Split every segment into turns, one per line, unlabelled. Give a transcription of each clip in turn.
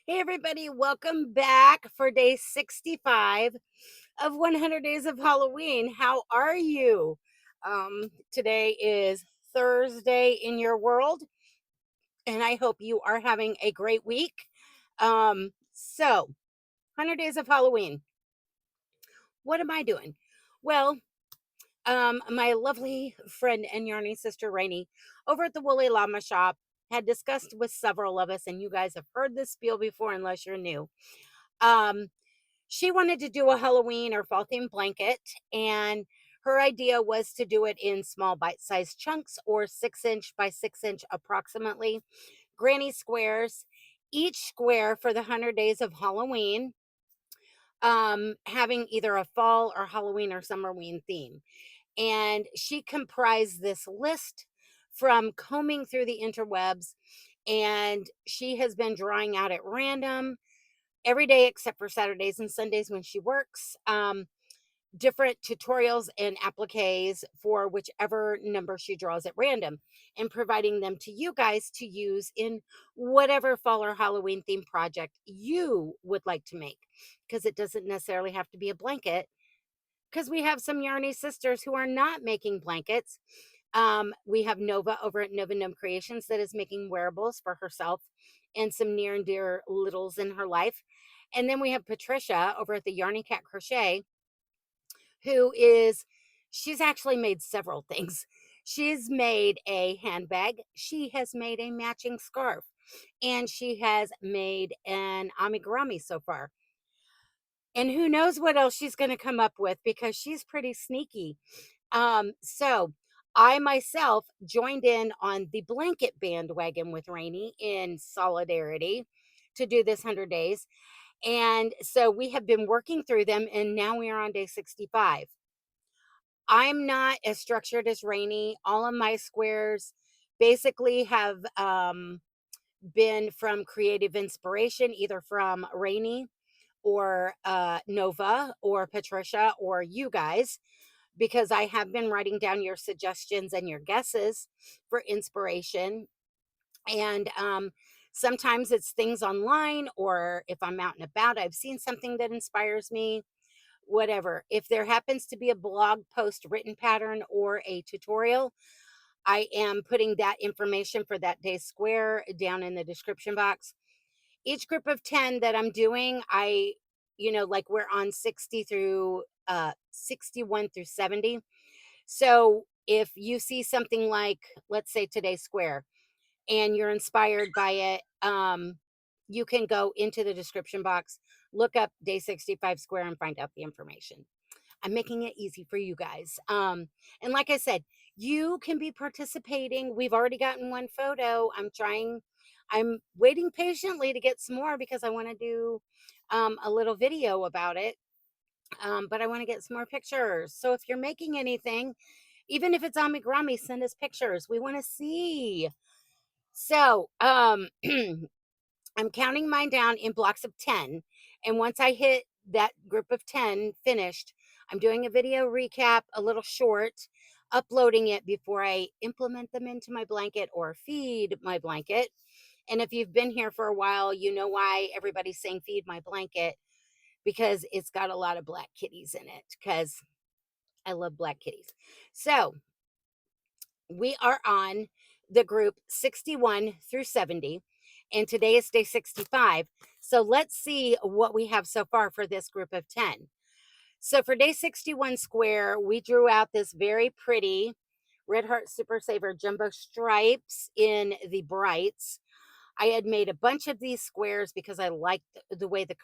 Hey, everybody, welcome back for day 65 of 100 Days of Halloween. How are you? Today is Thursday in your world, and I hope you are having a great week. 100 Days of Halloween. What am I doing? Well, my lovely friend and Yarnie sister Ranee over at the Woolly Llama shop had discussed with several of us, and you guys have heard this spiel before unless you're new. Um, She wanted to do a Halloween or fall themed blanket, and her idea was to do it in small bite sized chunks or 6 inch by 6 inch approximately granny squares, each square for the 100 days of Halloween, having either a fall or Halloween or summerween theme. And she comprised this list from combing through the interwebs, and she has been drawing out at random every day except for Saturdays and Sundays when she works. Different tutorials and appliques for whichever number she draws at random, and providing them to you guys to use in whatever fall or Halloween theme project you would like to make. Because it doesn't necessarily have to be a blanket, because we have some Yarny sisters who are not making blankets. We have Nova over at Nova Gnome Creations that is making wearables for herself and some near and dear littles in her life. And then we have Patricia over at the Yarny Cat Crochet, who is, she's actually made several things. She's made a handbag, she has made a matching scarf, and she has made an amigurumi so far. And who knows what else she's going to come up with because she's pretty sneaky. So I myself joined in on the blanket bandwagon with Rainey in solidarity to do this 100 days. And so we have been working through them, and now we are on day 65. I'm not as structured as Rainey. All of my squares basically have been from creative inspiration, either from Rainey or Nova or Patricia or you guys, because I have been writing down your suggestions and your guesses for inspiration. And sometimes it's things online, or if I'm out and about, I've seen something that inspires me, whatever. If there happens to be a blog post written pattern or a tutorial, I am putting that information for that day square down in the description box. Each group of 10 that I'm doing, like we're on 60 through 61 through 70. So if you see something like, let's say today's square, and you're inspired by it, you can go into the description box, look up day 65 square, and find out the information. I'm making it easy for you guys. And like I said, you can be participating. We've already gotten one photo. I'm waiting patiently to get some more because I want to do a little video about it. But I want to get some more pictures. So if you're making anything, even if it's amigurumi, send us pictures. We want to see. So I'm counting mine down in blocks of 10. And once I hit that group of 10 finished, I'm doing a video recap, a little short, uploading it before I implement them into my blanket or feed my blanket. And if you've been here for a while, you know why everybody's saying feed my blanket, because it's got a lot of black kitties in it, because I love black kitties. So we are on the group 61 through 70, and today is day 65. So let's see what we have so far for this group of 10. So for day 61 square, we drew out this very pretty Red Heart Super Saver jumbo stripes in the brights. I had made a bunch of these squares because I liked the way the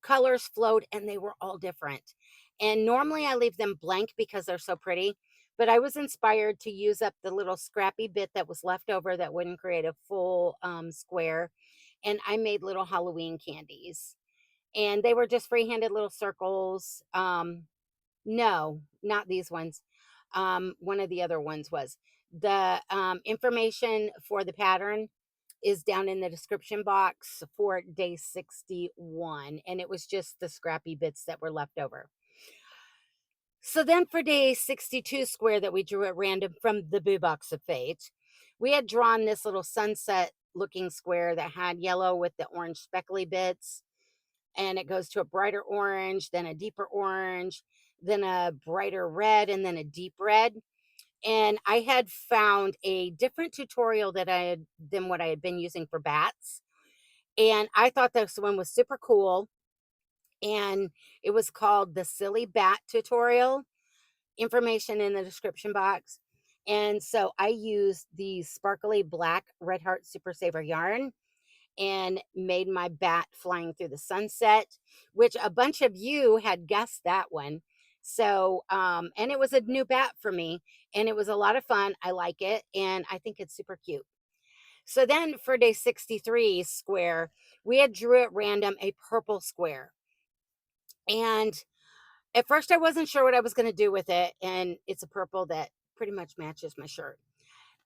colors flowed, and they were all different. And normally I leave them blank because they're so pretty, but I was inspired to use up the little scrappy bit that was left over that wouldn't create a full square. And I made little Halloween candies, and they were just free-handed little circles. No, not these ones. One of the other ones was the information for the pattern is down in the description box for day 61, and it was just the scrappy bits that were left over. So then for day 62 square that we drew at random from the Boo Box of Fate, we had drawn this little sunset looking square that had yellow with the orange speckly bits, and it goes to a brighter orange, then a deeper orange, then a brighter red, and then a deep red. And I had found a different tutorial that I had than what I had been using for bats. And I thought this one was super cool. And it was called the Silly Bat Tutorial. Information in the description box. And so I used the sparkly black Red Heart Super Saver yarn and made my bat flying through the sunset, which a bunch of you had guessed that one. So, and it was a new bat for me, and it was a lot of fun. I like it, and I think it's super cute. So then for day 63 square, we had drew at random a purple square. And at first I wasn't sure what I was going to do with it. And it's a purple that pretty much matches my shirt.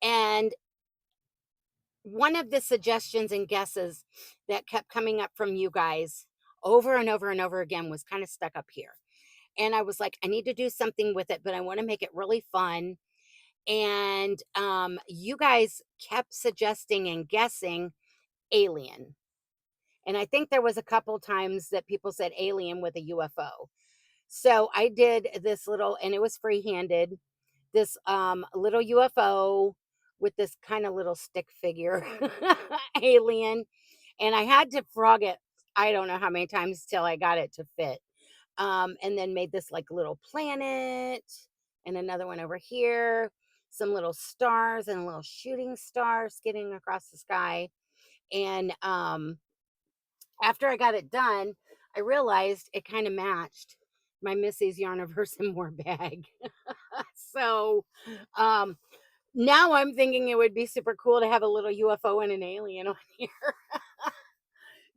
And one of the suggestions and guesses that kept coming up from you guys over and over and over again was kind of stuck up here. And I was like, I need to do something with it, but I want to make it really fun. And you guys kept suggesting and guessing alien. And I think there was a couple times that people said alien with a UFO. So I did this little, and it was freehanded, this little UFO with this kind of little stick figure alien. And I had to frog it, I don't know how many times till I got it to fit. And then made this like little planet and another one over here, some little stars and a little shooting star skidding across the sky. And after I got it done, I realized it kind of matched my Missi's Yarniverse and More bag. So um, now I'm thinking it would be super cool to have a little UFO and an alien on here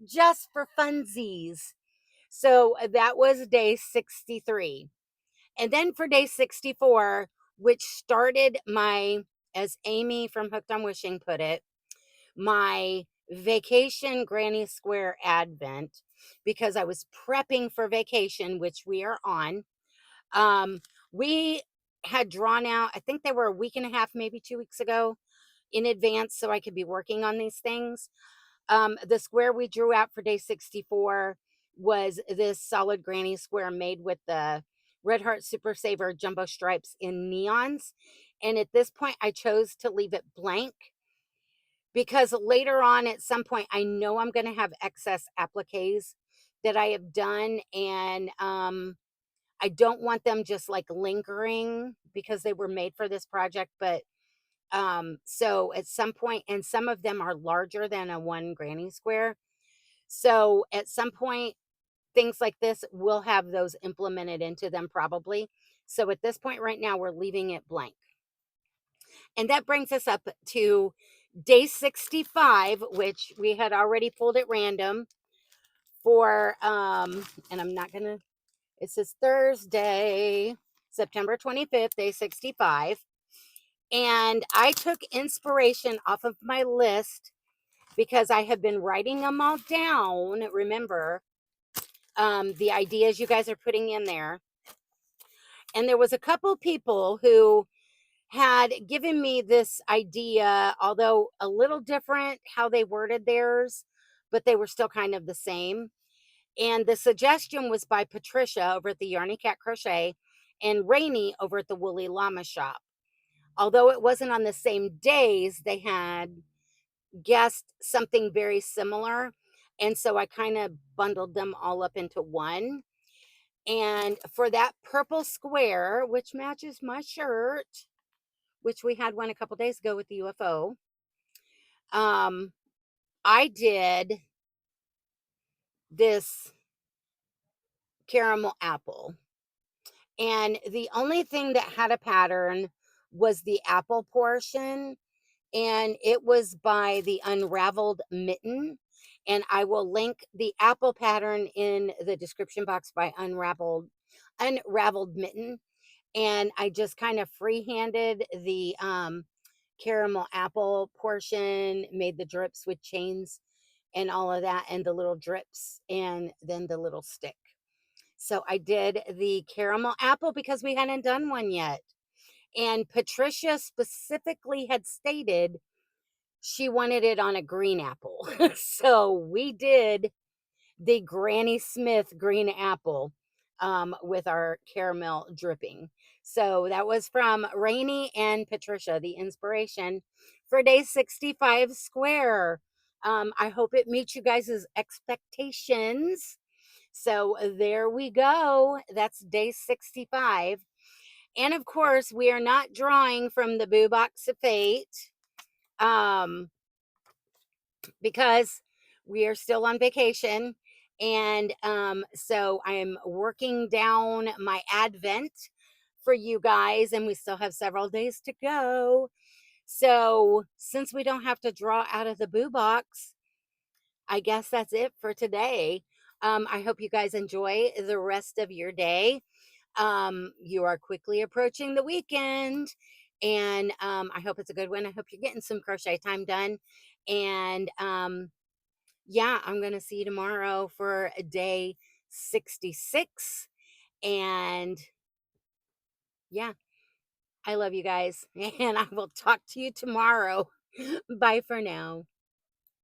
just for funsies. So that was day 63. And then for day 64, which started my, as Amie from Hooked on Wishing put it, my vacation Granny Square Advent, because I was prepping for vacation, which we are on. We had drawn out, I think they were a week and a half, maybe 2 weeks ago in advance, so I could be working on these things. The square we drew out for day 64 was this solid granny square made with the Red Heart Super Saver jumbo stripes in neons. And at this point, I chose to leave it blank because later on at some point, I know I'm going to have excess appliques that I have done. And I don't want them just like lingering because they were made for this project. But so at some point, and some of them are larger than a one granny square. So at some point, things like this will have those implemented into them probably. So at this point right now, we're leaving it blank. And that brings us up to day 65, which we had already pulled at random for, and I'm not going to, it says Thursday, September 25th, day 65. And I took inspiration off of my list because I have been writing them all down. Remember, the ideas you guys are putting in there. And there was a couple people who had given me this idea, although a little different how they worded theirs, but they were still kind of the same. And the suggestion was by Patricia over at the Yarny Cat Crochet and Ranee over at the Woolly Llama Shop. Although it wasn't on the same days, they had guessed something very similar. And so I kind of bundled them all up into one. And for that purple square, which matches my shirt, which we had one a couple days ago with the UFO, I did this caramel apple. And the only thing that had a pattern was the apple portion. And it was by the Unraveled Mitten. And I will link the apple pattern in the description box by Unraveled Mitten. And I just kind of freehanded the caramel apple portion, made the drips with chains and all of that, and the little drips, and then the little stick. So I did the caramel apple because we hadn't done one yet. And Patricia specifically had stated she wanted it on a green apple. So we did the Granny Smith green apple with our caramel dripping. So that was from Ranee and Patricia, the inspiration for day 65 square. I hope it meets you guys' expectations. So there we go. That's day 65. And of course, we are not drawing from the Boo Box of Fate. Because we are still on vacation. And so I am working down my Advent for you guys, and we still have several days to go. So since we don't have to draw out of the Boo Box, I guess that's it for today. I hope you guys enjoy the rest of your day. You are quickly approaching the weekend, and I hope it's a good one. I hope you're getting some crochet time done. And yeah, I'm going to see you tomorrow for day 66. And yeah, I love you guys. And I will talk to you tomorrow. Bye for now.